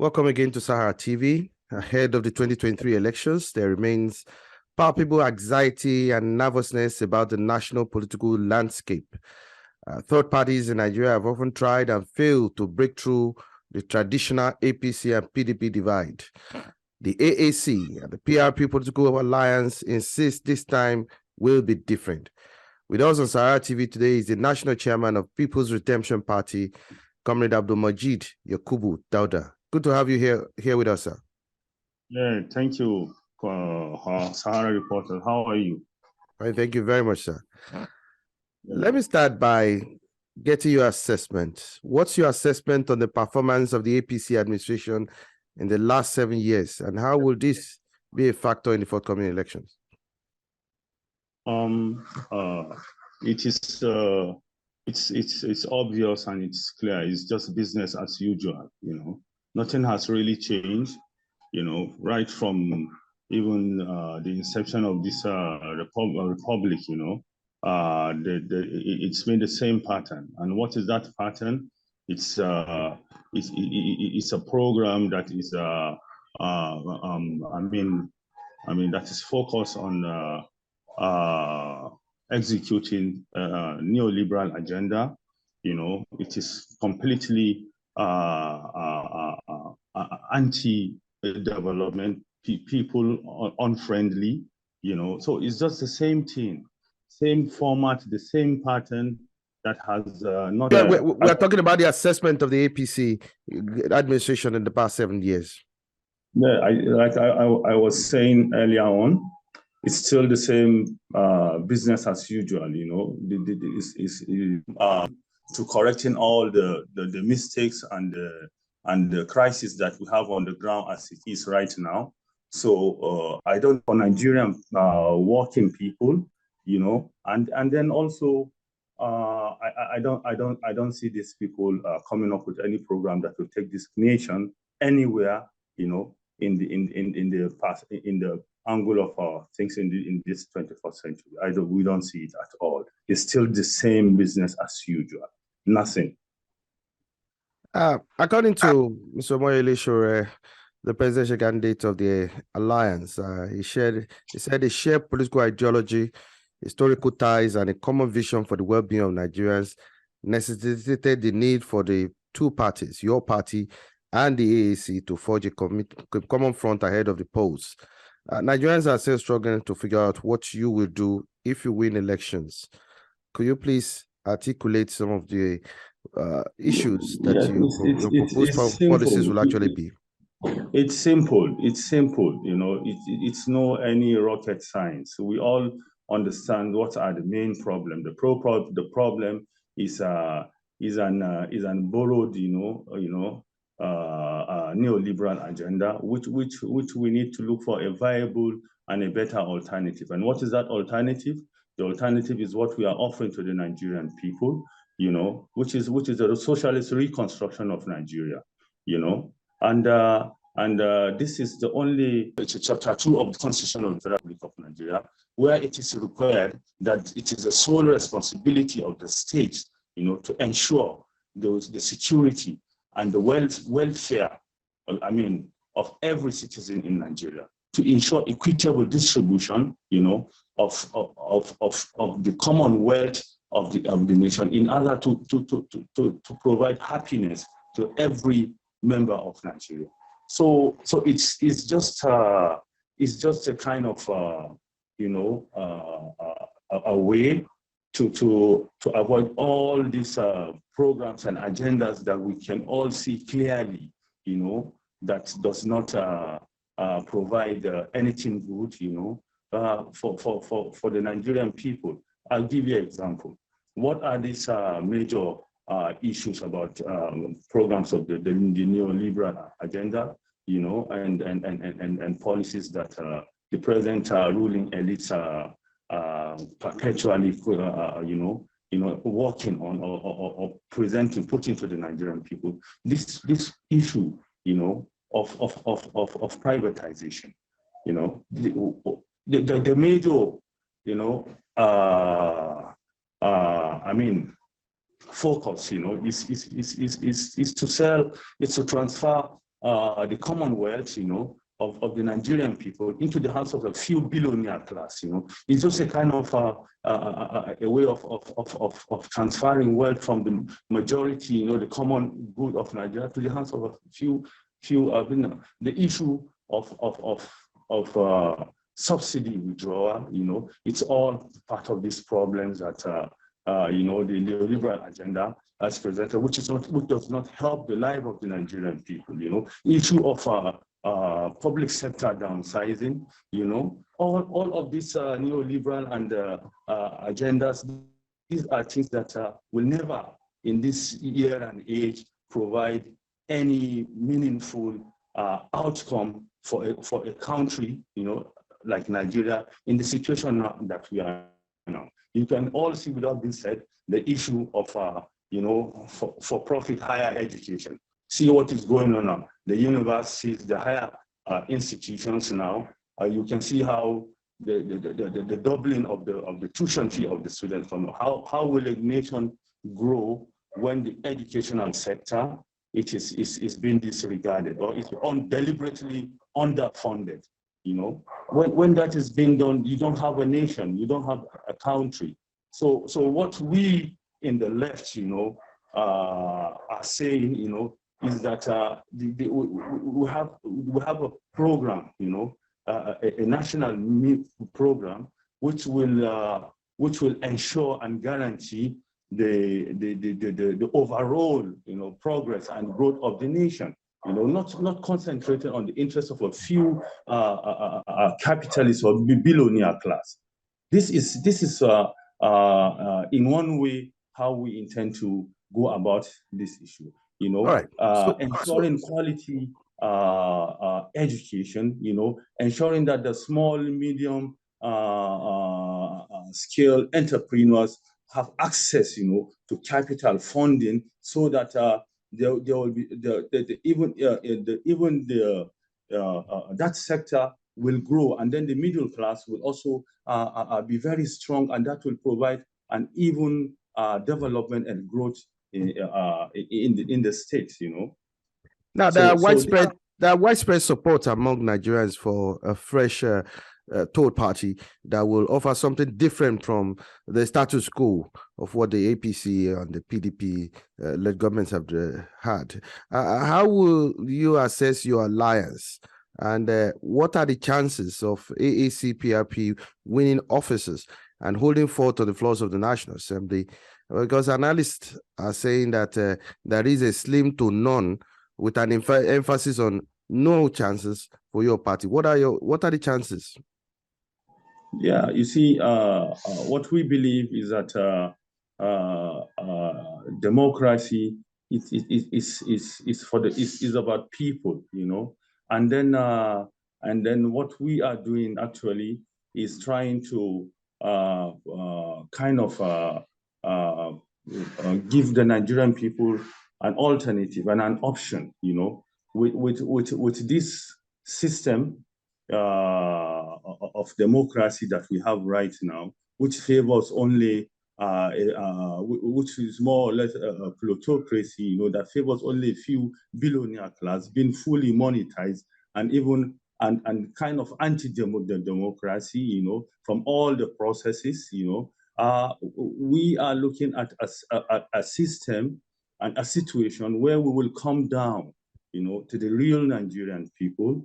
Welcome again to SaharaTV. Ahead of the 2023 elections, there remains palpable anxiety and nervousness about the national political landscape. Third parties in Nigeria have often tried and failed to break through the traditional APC and PDP divide. The AAC and the PRP political alliance insist this time will be different. With us on SaharaTV today is the national chairman of People's Redemption Party, Comrade Abdulmajid Yakubu Dauda. Good to have you here with us, sir. Yeah, thank you, Sahara reporter. How are you? All right, thank you very much, sir. Let me start by getting your assessment. What's your assessment on the performance of the APC administration in the last 7 years, and how will this be a factor in the forthcoming elections? It's obvious and it's clear. It's just business as usual. Nothing has really changed. Right from even the inception of this republic. It's been the same pattern. And what is that pattern? It's a program that is that is focused on executing neoliberal agenda. It is completely anti-development, people unfriendly. So it's just the same thing, same format, the same pattern that has not. Yeah, we're talking about the assessment of the APC administration in the past 7 years. Yeah, I was saying earlier on, it's still the same business as usual. To correcting all the mistakes and the crisis that we have on the ground as it is right now. So I don't, for Nigerian working people, and then also I don't see these people coming up with any program that will take this nation anywhere, in the past, in the angle of things in this 21st century. We don't see it at all. It's still the same business as usual. Nothing. According to Mr. Moyele Shore, the presidential candidate of the alliance, he said they share political ideology, historical ties, and a common vision for the well-being of Nigerians necessitated the need for the two parties, your party and the AAC, to forge a common front ahead of the polls. Nigerians are still struggling to figure out what you will do if you win elections. Could you please articulate some of the issues that your proposed policies will actually be? It's simple. It's simple. It's no any rocket science. We all understand what are the main problem. The problem is an borrowed, neoliberal agenda, which we need to look for a viable and a better alternative. And what is that alternative? The alternative is what we are offering to the Nigerian people, which is a socialist reconstruction of Nigeria, and this is the only chapter 2 of the Constitution of the Republic of Nigeria, where it is required that it is the sole responsibility of the state, to ensure the security and the welfare, of every citizen in Nigeria, to ensure equitable distribution, of the commonwealth of the nation, in order to provide happiness to every member of Nigeria. So it's just a kind of a way to avoid all these programs and agendas that we can all see clearly, that does not provide anything good, for the Nigerian people. I'll give you an example. What are these major issues about programs of the neoliberal agenda, and policies that the present ruling elites are perpetually, working on or putting to the Nigerian people? This issue, of privatization, the major, focus, is to transfer the Commonwealth, of the Nigerian people into the hands of a few billionaire class. It's just a kind of a way of transferring wealth from the majority, the common good of Nigeria, to the hands of a few. The issue of subsidy withdrawal, it's all part of these problems that the neoliberal agenda as presented, which does not help the life of the Nigerian people. Issue of public sector downsizing, all of these neoliberal and agendas. These are things that will never, in this year and age, provide any meaningful outcome for a country, like Nigeria, in the situation that we are now. You can all see, without being said, the issue of for profit higher education. See what is going on now. The universities, the higher institutions now. You can see how the doubling of the tuition fee of the students. How will a nation grow when the educational sector is being disregarded, or is deliberately underfunded? When that is being done, you don't have a nation, you don't have a country. So what we in the left, are saying, is that we have a program, a national program, which will ensure and guarantee the overall, progress and growth of the nation. Not concentrated on the interests of a few capitalists or billionaire class. This is in one way how we intend to go about this issue. Right. Ensuring quality education. Ensuring that the small, medium scale entrepreneurs have access, to capital funding, so that there will be that sector will grow, and then the middle class will also be very strong, and that will provide an even development and growth in the states. Now, there are widespread support among Nigerians for a fresh third party that will offer something different from the status quo of what the APC and the PDP led governments have had. How will you assess your alliance, and what are the chances of AAC-PRP winning offices and holding forth on the floors of the National Assembly? Because analysts are saying that there is a slim to none, with an emphasis on no chances for your party. What are the chances? Yeah, you see, what we believe is that democracy is about people, and then what we are doing actually is trying to give the Nigerian people an alternative and an option, with this system of democracy that we have right now, which favors only, which is more or less a plutocracy, that favors only a few billionaire class, being fully monetized, and even and kind of anti-democracy, from all the processes, we are looking at a system and a situation where we will come down, to the real Nigerian people,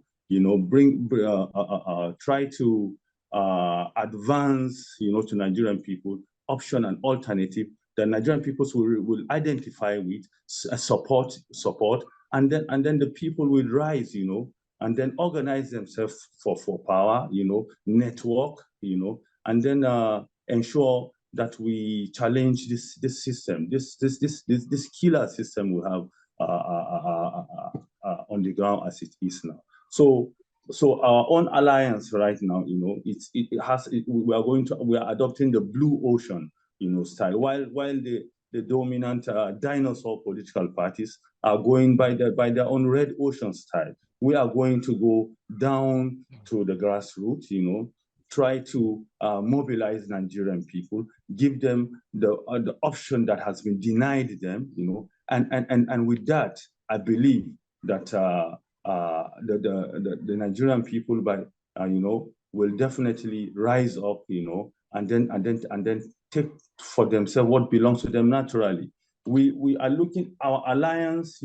try to advance, to Nigerian people, option and alternative that Nigerian peoples will identify with, support, and then the people will rise, and then organize themselves for power, network, and then ensure that we challenge this system, this killer system we have on the ground as it is now. So our own alliance right now, we are adopting the blue ocean, style, while the dominant dinosaur political parties are going by their own red ocean style. We are going to go down to the grassroots, try to mobilize Nigerian people, give them the option that has been denied them, and with that, I believe that the Nigerian people will definitely rise up, and then take for themselves what belongs to them naturally. We are looking our alliance,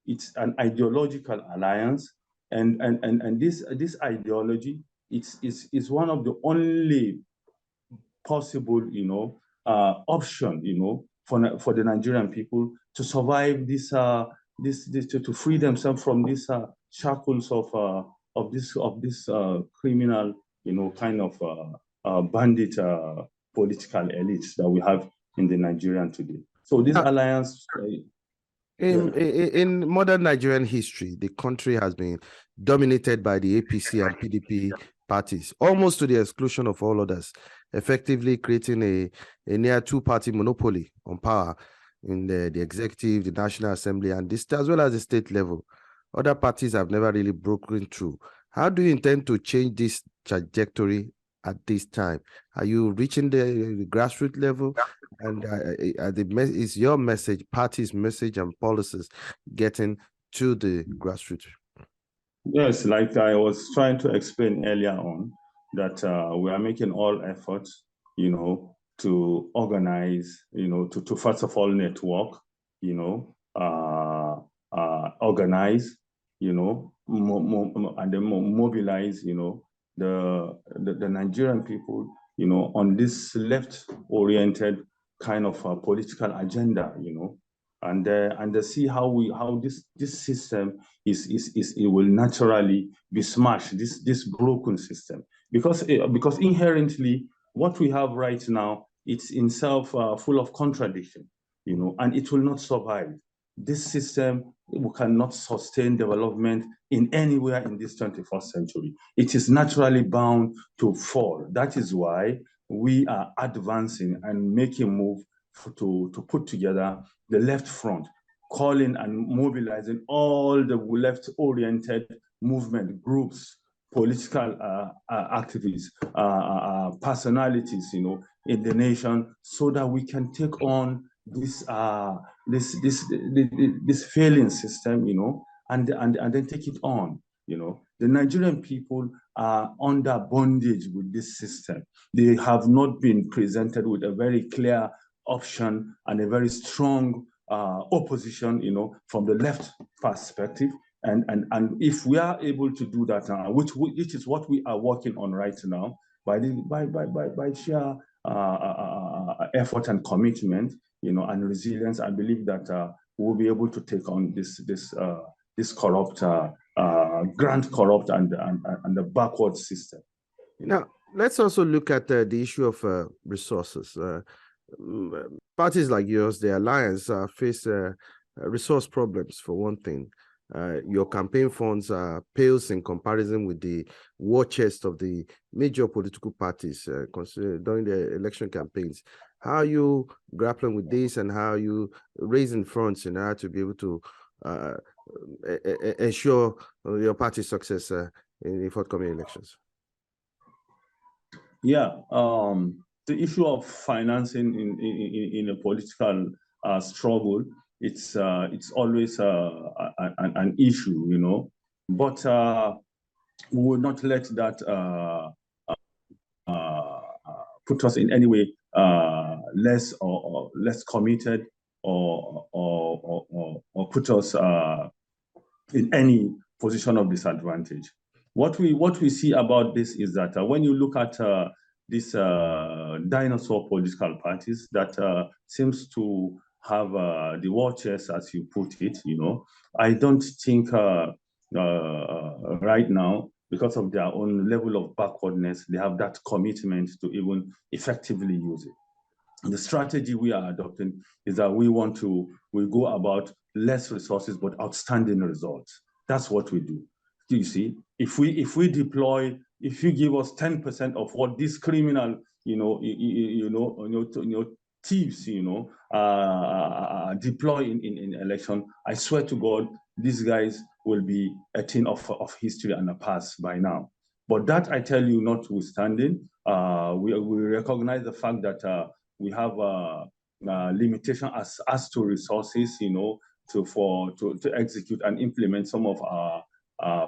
it's an ideological alliance, and this ideology is one of the only possible, option, for the Nigerian people to survive this to free themselves from these shackles of this criminal, kind of bandit political elites that we have in the Nigerian today. So this alliance. In modern Nigerian history, the country has been dominated by the APC and PDP parties, almost to the exclusion of all others, effectively creating a near two-party monopoly on power in the executive, the National Assembly, and this, as well as the state level. Other parties have never really broken through. How do you intend to change this trajectory at this time? Are you reaching the grassroots level? And is your message, party's message and policies getting to the grassroots? Yes, like I was trying to explain earlier on, that we are making all efforts, to organize, to first of all network, organize, and then mobilize, the Nigerian people, on this left-oriented kind of political agenda, and see how this system it will naturally be smashed, this broken system, because inherently what we have right now, it's in itself full of contradiction, and it will not survive. This system cannot sustain development in anywhere in this 21st century. It is naturally bound to fall. That is why we are advancing and making move to put together the left front, calling and mobilizing all the left-oriented movement groups, political activists, personalities, in the nation, so that we can take on this failing system, and then take it on. The Nigerian people are under bondage with this system. They have not been presented with a very clear option and a very strong opposition, from the left perspective. And if we are able to do that, which is what we are working on right now, by sheer effort and commitment, and resilience, I believe that we'll be able to take on this corrupt, grand corrupt, and the backward system. Now, let's also look at the issue of resources. Parties like yours, the alliance, face resource problems, for one thing. Your campaign funds pales in comparison with the war chest of the major political parties during the election campaigns. How are you grappling with this, and how are you raising funds in order to be able to ensure your party's success in the forthcoming elections? Yeah, the issue of financing in a political struggle, it's always an issue, but we will not let that put us in any way less or less committed, or put us in any position of disadvantage. What we see about this is that when you look at these dinosaur political parties that seems to have the war chest, as you put it, I don't think right now, because of their own level of backwardness, they have that commitment to even effectively use it. The strategy we are adopting is that we go about less resources but outstanding results. That's what we do. You see, if we deploy, if you give us 10% of what these criminal, thieves, deploy in election, I swear to God, these guys will be a thing of history and a past by now. But that, I tell you, notwithstanding, we recognize the fact that we have a limitation as to resources, to execute and implement some of our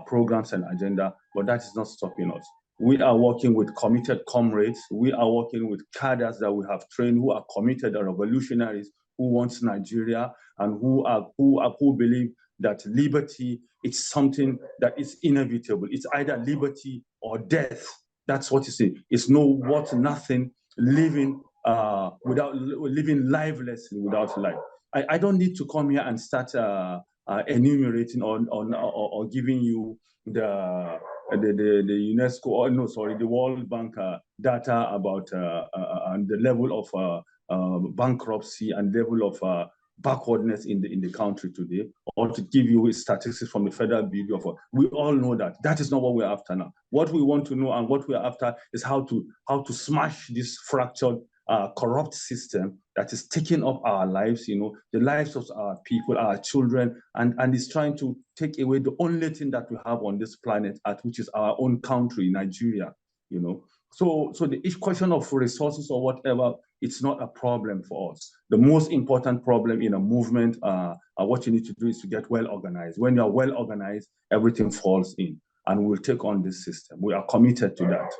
programs and agenda, but that is not stopping us. We are working with committed comrades. We are working with cadres that we have trained who are committed revolutionaries who want Nigeria and who believe that liberty is something that is inevitable. It's either liberty or death. That's what you say. It's no what nothing, living living livelessly without life. I don't need to come here and start enumerating or giving you the UNESCO, or no, sorry, the World Bank data about and the level of bankruptcy and level of backwardness in the country today, or to give you statistics from the Federal Bureau of. We all know that that is not what we're after now. What we want to know and what we're after is how to smash this fractured, corrupt system that is taking up our lives, the lives of our people, our children, and is trying to take away the only thing that we have on this planet, which is our own country, Nigeria. So the question of resources or whatever, it's not a problem for us. The most important problem in a movement, what you need to do is to get well organized. When you're well organized, everything falls in, and we'll take on this system. We are committed to that.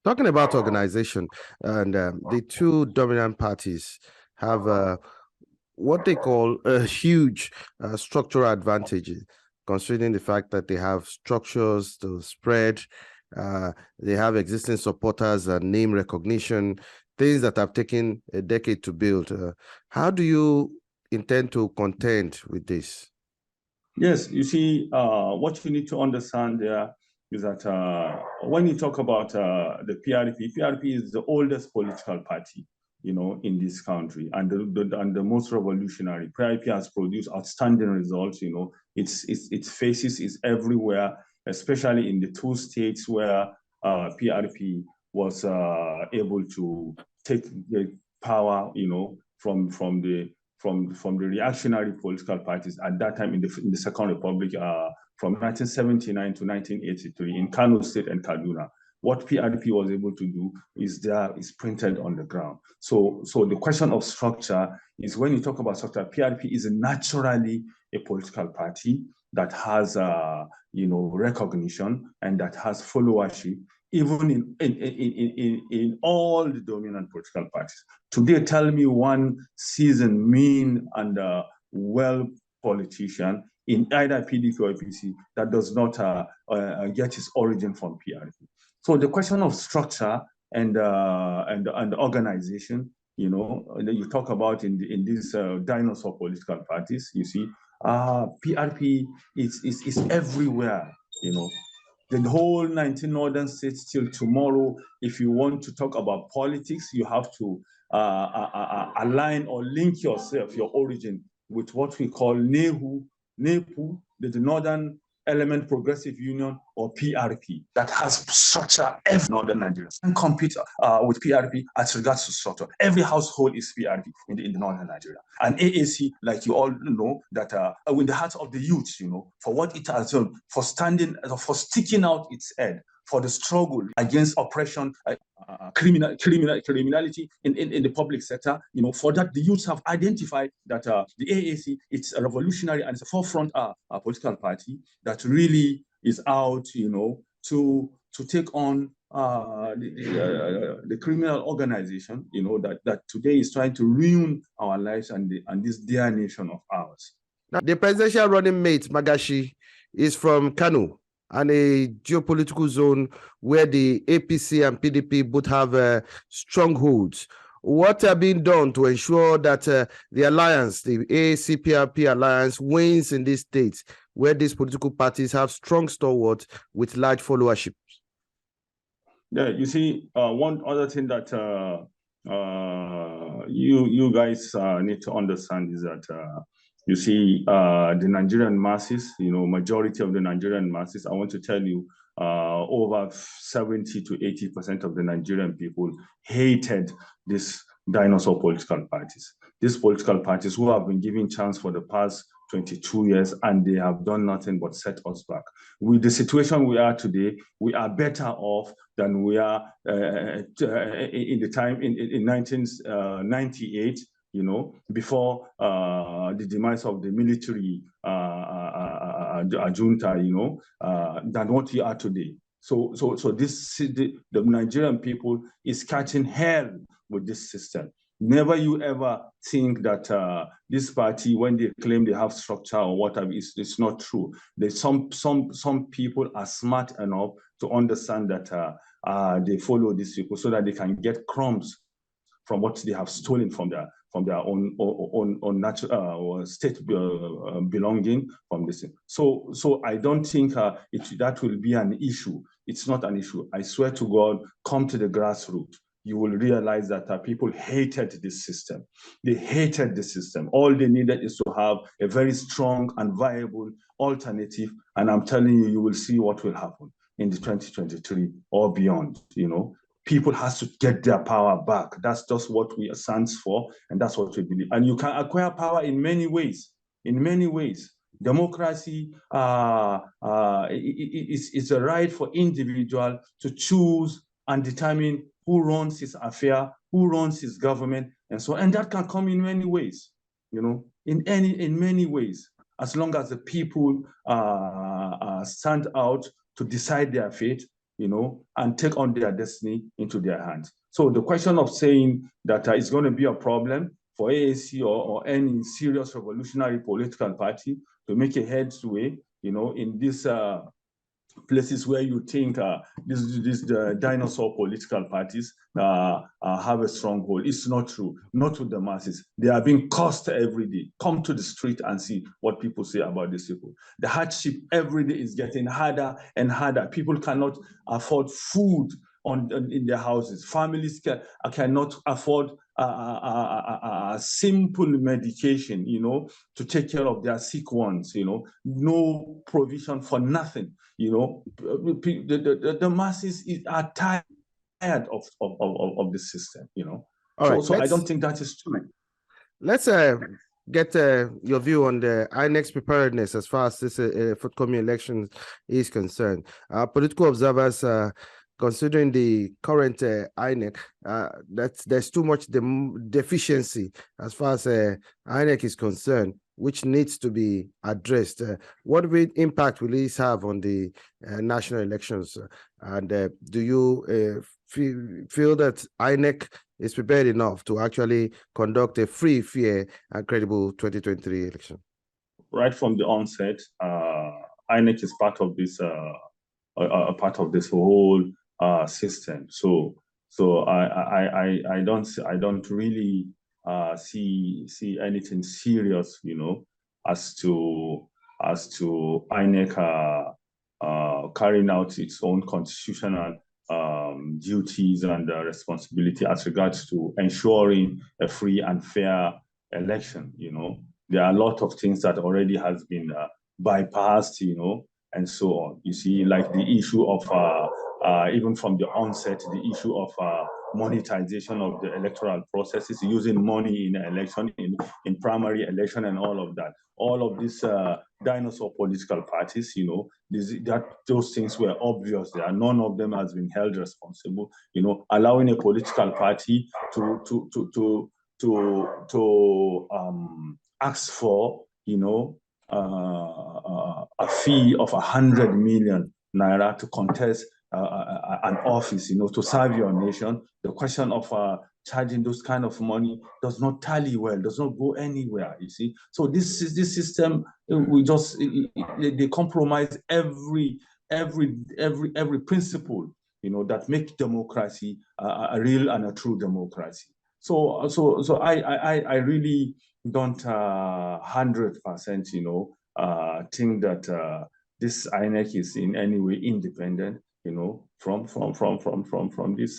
Talking about organization, and the two dominant parties have what they call a huge structural advantage, considering the fact that they have structures to spread, they have existing supporters and name recognition, things that have taken a decade to build. How do you intend to contend with this? Yes, you see, what you need to understand there is that when you talk about the PRP is the oldest political party, in this country, and the most revolutionary. PRP has produced outstanding results. Its faces is everywhere, especially in the two states where PRP was able to take the power, from the reactionary political parties at that time in the Second Republic, from 1979 to 1983 in Kano State and Kaduna. What PRP was able to do is printed on the ground. So the question of structure is, when you talk about structure, PRP is naturally a political party that has recognition and that has followership, even in all the dominant political parties. Today, tell me one seasoned, mean, and well politician in either PDP or APC that does not get its origin from PRP. So the question of structure and organization, you talk about in these dinosaur political parties, you see, PRP is everywhere, The whole 19 northern states till tomorrow. If you want to talk about politics, you have to align or link yourself, your origin, with what we call NEPU, the Northern Element Progressive Union, or PRP, that has structure every northern Nigeria and compete with PRP as regards to structure. Every household is PRP in the northern Nigeria. And AAC, like you all know, that in the heart of the youth, for what it has done, for sticking out its head, for the struggle against oppression, criminality in the public sector, for that the youths have identified that the AAC, it's a revolutionary and it's a forefront political party that really is out, to take on the criminal organization, that today is trying to ruin our lives and this dear nation of ours. Now, the presidential running mate, Magashi, is from Kano, and a geopolitical zone where the APC and PDP both have strongholds. What are being done to ensure that the alliance, the AAC-PRP alliance, wins in these states where these political parties have strong stalwarts with large followership? Yeah, you see, one other thing that you guys need to understand is that you see, the Nigerian masses, majority of the Nigerian masses, I want to tell you, over 70 to 80% of the Nigerian people hated these dinosaur political parties. These political parties who have been given chance for the past 22 years, and they have done nothing but set us back. With the situation we are today, we are better off than we are in the time in 1998, before the demise of the military a junta, you know, than what we are today. So the Nigerian people is catching hell with this system. Never you ever think that this party, when they claim they have structure or whatever, it's not true. There's some people are smart enough to understand that they follow these people so that they can get crumbs from what they have stolen from their own natural state belonging from this thing. So I don't think that will be an issue. It's not an issue. I swear to God, come to the grassroots. You will realize that people hated this system. They hated the system. All they needed is to have a very strong and viable alternative. And I'm telling you, you will see what will happen in the 2023 or beyond, you know. People has to get their power back. That's just what we stands for, and that's what we believe. And you can acquire power in many ways. In many ways, democracy is a right for individual to choose and determine who runs his affair, who runs his government, and so on. And that can come in many ways, you know, in many ways, as long as the people stand out to decide their fate, you know, and take on their destiny into their hands. So the question of saying that it's going to be a problem for AAC or any serious revolutionary political party to make a headway, you know, in these places where you think these dinosaur political parties have a stronghold. It's not true. Not with the masses. They are being cursed every day. Come to the street and see what people say about these people. The hardship every day is getting harder and harder. People cannot afford food in their houses. Families cannot afford a simple medication, you know, to take care of their sick ones, you know, no provision for nothing, you know. The masses are tired of the system, you know. All right, so I don't think that is true. Let's get your view on the INEC's preparedness as far as this forthcoming election is concerned. Political observers considering the current INEC, there's too much deficiency as far as INEC is concerned, which needs to be addressed. What impact will this have on the national elections? And do you feel that INEC is prepared enough to actually conduct a free, fair, and credible 2023 election? Right from the onset, INEC is part of this whole system. So I don't really see anything serious, you know, as to INEC carrying out its own constitutional duties and responsibility as regards to ensuring a free and fair election. You know, there are a lot of things that already has been bypassed, you know, and so on. You see, like the issue of even from the onset, the issue of monetization of the electoral processes, using money in election, in primary election, and all of that. All of these dinosaur political parties, you know, those things were obvious there. None of them has been held responsible. You know, allowing a political party to ask for, you know, a fee of 100 million naira to contest an office, you know, to serve your nation. The question of charging those kind of money does not tally well, does not go anywhere, you see. So this system, they compromise every principle, you know, that make democracy a real and a true democracy. So I really don't 100%, you know, think that this INEC is in any way independent, you know, from this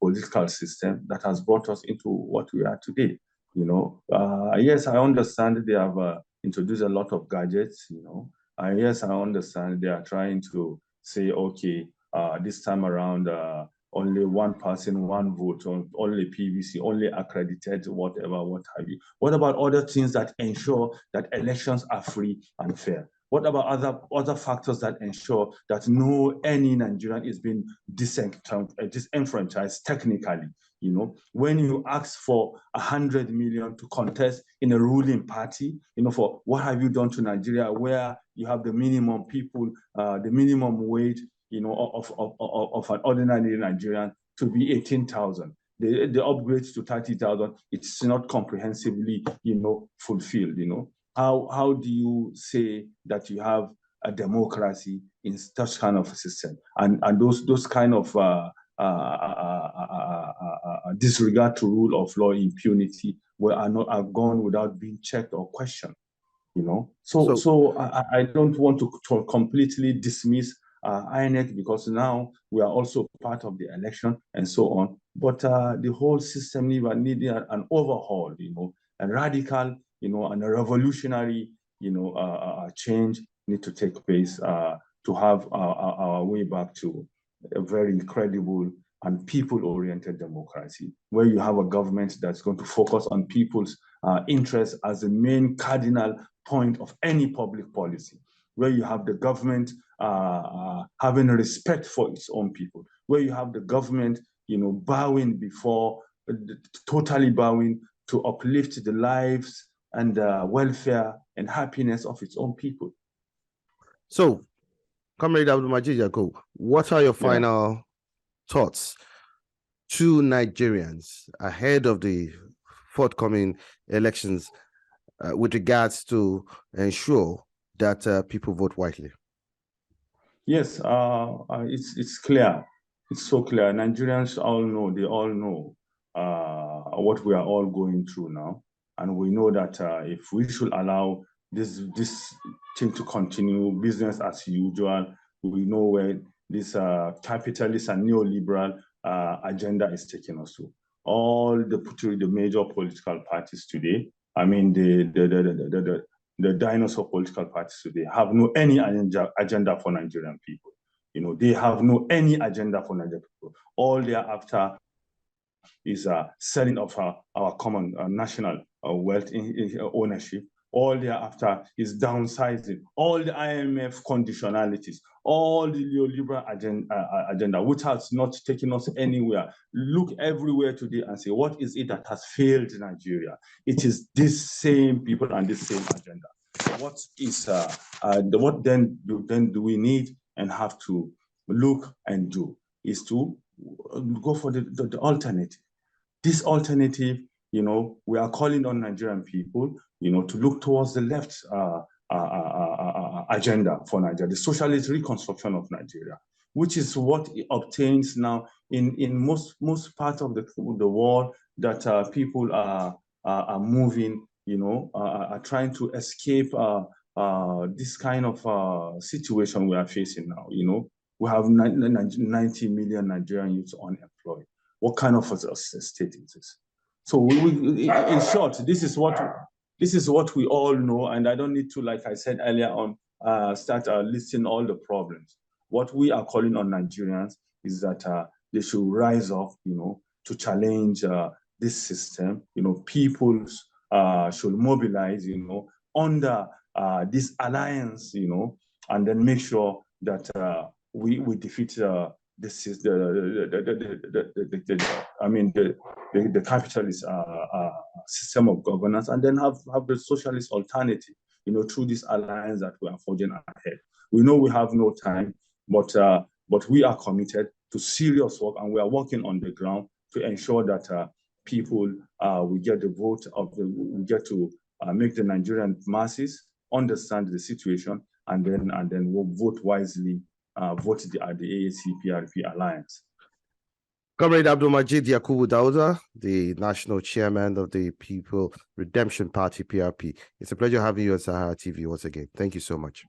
political system that has brought us into what we are today. You know, yes, I understand they have introduced a lot of gadgets, you know. Yes, I understand they are trying to say, okay, this time around, only one person, one vote, only PVC, only accredited, whatever, what have you. What about other things that ensure that elections are free and fair? What about other factors that ensure that any Nigerian is being disenfranchised technically? You know, when you ask for 100 million to contest in a ruling party, you know, for what have you done to Nigeria, where you have the minimum people, the minimum wage, you know, of an ordinary Nigerian to be 18,000. The upgrade to 30,000, it's not comprehensively, you know, fulfilled. You know, how do you say that you have a democracy in such kind of a system, and those kind of disregard to rule of law, impunity, are gone without being checked or questioned? You know, so I don't want to completely dismiss INEC, because now we are also part of the election and so on. But the whole system needed an overhaul, you know, a radical, you know, and a revolutionary, you know, change need to take place to have our way back to a very credible and people-oriented democracy, where you have a government that's going to focus on people's interests as the main cardinal point of any public policy, where you have the government having respect for its own people, where you have the government, you know, totally bowing to uplift the lives and welfare and happiness of its own people. So, Comrade Abdulmajid Yakubu, what are your final thoughts to Nigerians ahead of the forthcoming elections with regards to ensure that people vote wisely? Yes, it's clear. It's so clear. Nigerians all know what we are all going through now. And we know that if we should allow this thing to continue, business as usual, we know where this capitalist and neoliberal agenda is taking us to. All the major political parties today, I mean, the dinosaur political parties today have no any agenda for Nigerian people. You know, they have no any agenda for Nigerian people. All they are after is selling of our common national wealth in ownership. All they are after is downsizing all the IMF conditionalities, all the neoliberal agenda, which has not taken us anywhere. Look everywhere today and say, what is it that has failed Nigeria? It is this same people and this same agenda. What is what then do we need and have to look and do is to go for the alternative. This alternative, you know, we are calling on Nigerian people, you know, to look towards the left agenda for Nigeria, the socialist reconstruction of Nigeria, which is what it obtains now in most parts of the world, that people are moving, you know, are trying to escape this kind of situation we are facing now. You know, we have 90 million Nigerian youths unemployed. What kind of a state is this? So in short, this is what we all know, and I don't need to, like I said earlier on, start listing all the problems. What we are calling on Nigerians is that they should rise up, you know, to challenge this system. You know, people should mobilize, you know, under this alliance, you know, and then make sure that we defeat this is the capitalist system of governance, and then have the socialist alternative, you know, through this alliance that we are forging ahead. We know we have no time, but we are committed to serious work, and we are working on the ground to ensure that people we get the vote we get to make the Nigerian masses understand the situation, and then we'll vote wisely. Vote the AAC-PRP alliance. Comrade Abdulmajid Yakubu Dauda, the national chairman of the People Redemption Party, PRP. It's a pleasure having you on SaharaTV once again. Thank you so much.